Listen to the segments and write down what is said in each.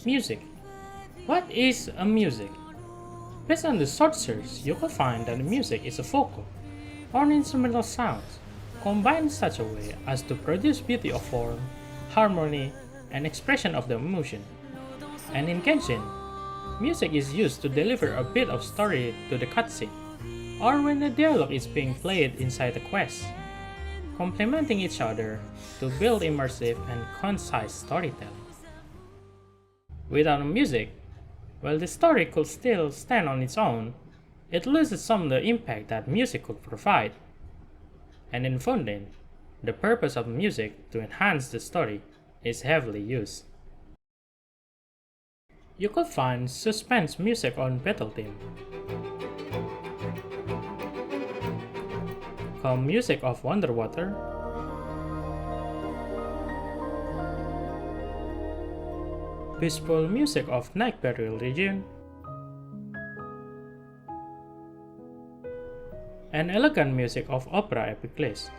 music? What is a music? Based on the short search, you will find that music is a vocal or an instrumental sound combined in such a way as to produce beauty of form, harmony, and expression of the emotion. And in Genshin, music is used to deliver a bit of story to the cutscene, or when the dialogue is being played inside the quest, complementing each other to build immersive and concise storytelling. Without music, while the story could still stand on its own, it loses some of the impact that music could provide. And in Fontaine, the purpose of music to enhance the story is heavily used. You could find suspense music on battle theme, calm music of Wonderwater, peaceful music of Night Burial region, and elegant music of Opera Epic Place.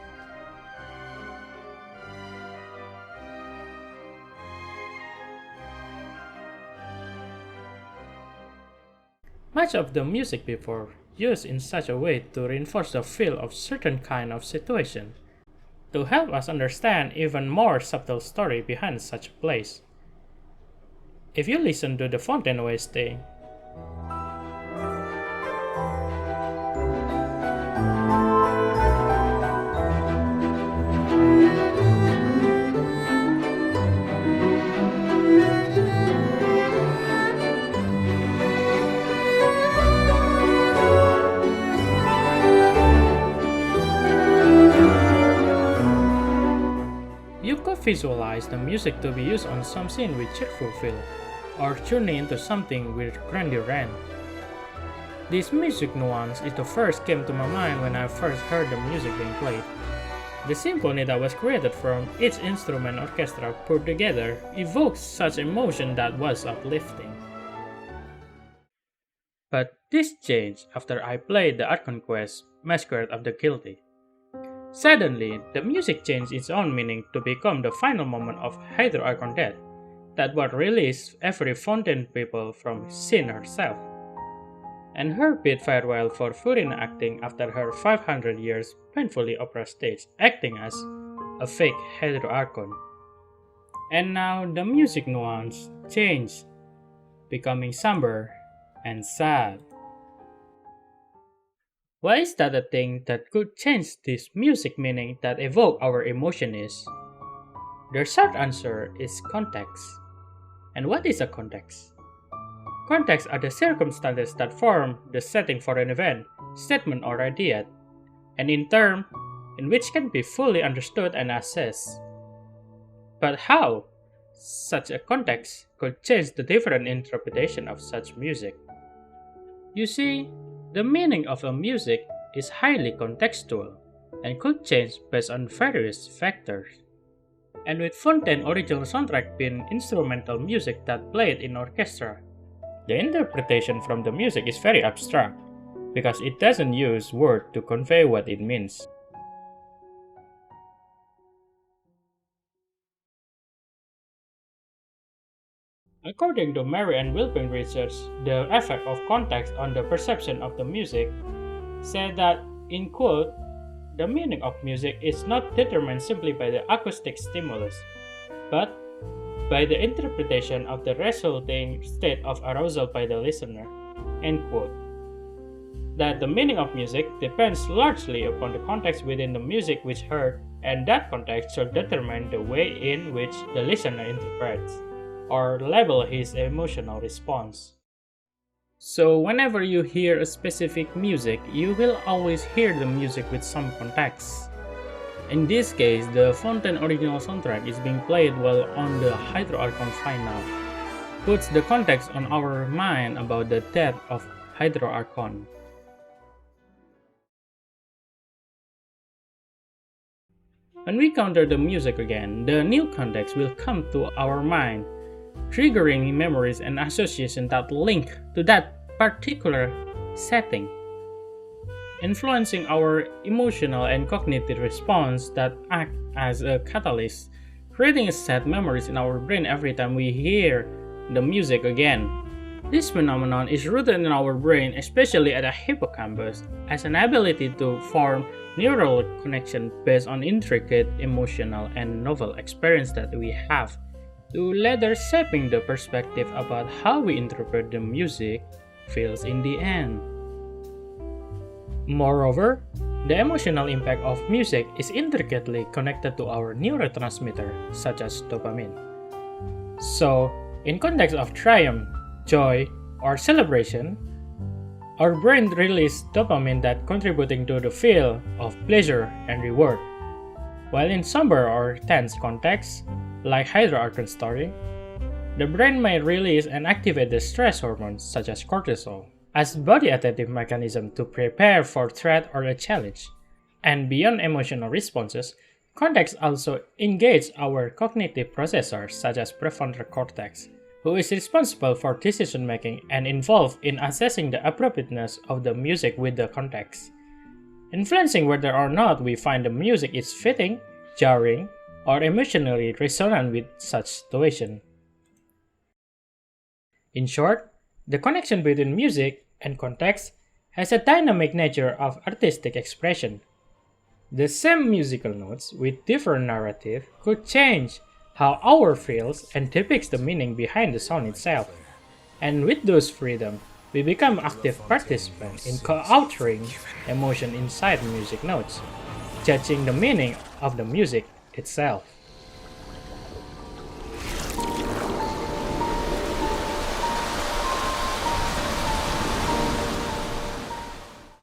Much of the music before used in such a way to reinforce the feel of certain kind of situation, to help us understand even more subtle story behind such a place. If you listen to the Fontaine OST, you could visualize the music to be used on some scene with cheerful feel, or tuning into something with grandeur. This music nuance is the first came to my mind when I first heard the music being played. The symphony that was created from each instrument orchestra put together evokes such emotion that was uplifting. But this changed after I played the Archon quest, Masquerade of the Guilty. Suddenly, the music changed its own meaning to become the final moment of Hydro Archon death that would release every Fontaine people from Sin herself, and her bid farewell for Furina acting after her 500 years painfully opera stage acting as a fake Hydro Archon. And now the music nuance changed, becoming somber and sad. Why is that a thing that could change this music meaning that evoke our emotion is? The short answer is context. And what is a context? Context are the circumstances that form the setting for an event, statement, or idea, and in turn, in which can be fully understood and assessed. But how such a context could change the different interpretation of such music? You see, the meaning of a music is highly contextual and could change based on various factors. And with Fontaine original soundtrack being instrumental music that played in orchestra, the interpretation from the music is very abstract because it doesn't use words to convey what it means. According to Mary and Wilping research, the effect of context on the perception of the music said that, in quote, the meaning of music is not determined simply by the acoustic stimulus, but by the interpretation of the resulting state of arousal by the listener, end quote. That the meaning of music depends largely upon the context within the music which heard, and that context should determine the way in which the listener interprets or label his emotional response. So whenever you hear a specific music, you will always hear the music with some context. In this case, the Fontaine original soundtrack is being played while on the Hydro Archon final, puts the context on our mind about the death of Hydro Archon. When we counter the music again, the new context will come to our mind, triggering memories and associations that link to that particular setting, influencing our emotional and cognitive response that act as a catalyst, creating sad memories in our brain every time we hear the music again. This phenomenon is rooted in our brain, especially at the hippocampus, as an ability to form neural connections based on intricate emotional and novel experience that we have, to later shaping the perspective about how we interpret the music feels in the end. Moreover, the emotional impact of music is intricately connected to our neurotransmitter, such as dopamine. So, in context of triumph, joy, or celebration, our brain releases dopamine that contributing to the feel of pleasure and reward. While in somber or tense contexts, like Hydra Archon story, the brain may release and activate the stress hormones such as cortisol as body adaptive mechanism to prepare for threat or a challenge. And beyond emotional responses, context also engage our cognitive processors such as prefrontal cortex, who is responsible for decision making and involved in assessing the appropriateness of the music with the context, influencing whether or not we find the music is fitting, jarring, or emotionally resonant with such situation. In short, the connection between music and context has a dynamic nature of artistic expression. The same musical notes with different narrative could change how our feels and depicts the meaning behind the sound itself. And with those freedom, we become active participants in co-authoring emotion inside music notes, judging the meaning of the music itself.